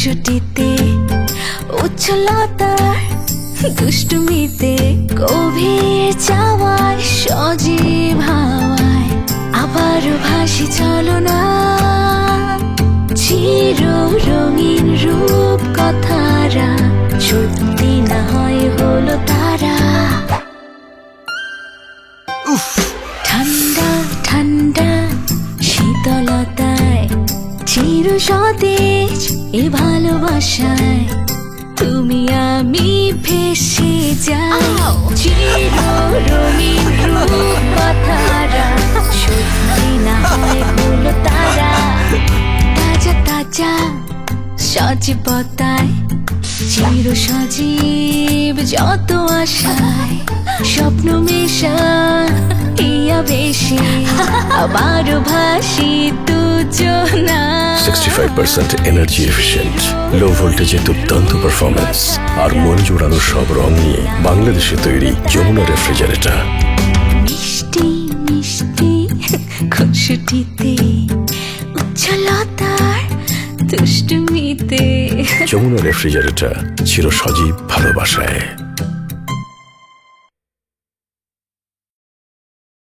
খুনসুটিতে উচ্ছলতার দুষ্টুমিতে গভীর চাওয়ায় সজীব হাওয়ায় আবারও ভাসি চলো না চির রঙিন রূপ কথারা সত্যি না হয় হলো তারা ঠান্ডা ঠান্ডা শীতলতায় চির সতেজ এ ভালোবাসায় তুমি আমি ভেসে যাই চির রঙিন রূপ কথারা সত্যি না হয় হলো তারা তাজা তাজা সজীবতায় চির সজীব যত আশায় স্বপ্ন মেশা ইয়া বেশি আবারও ভাসি দুজনা 65% এনার্জি এফিশিয়েন্ট লো ভোল্টেজে দুর্দান্ত পারফরমেন্স আর মন জোড়ানো সব রং নিয়ে বাংলাদেশে তৈরি যমুনা রেফ্রিজারেটর মিষ্টি মিষ্টি খুনসুটিতে উচ্ছলতার দুষ্টুমিতে যমুনা রেফ্রিজারেটর চির সজীব ভালোবাসায়।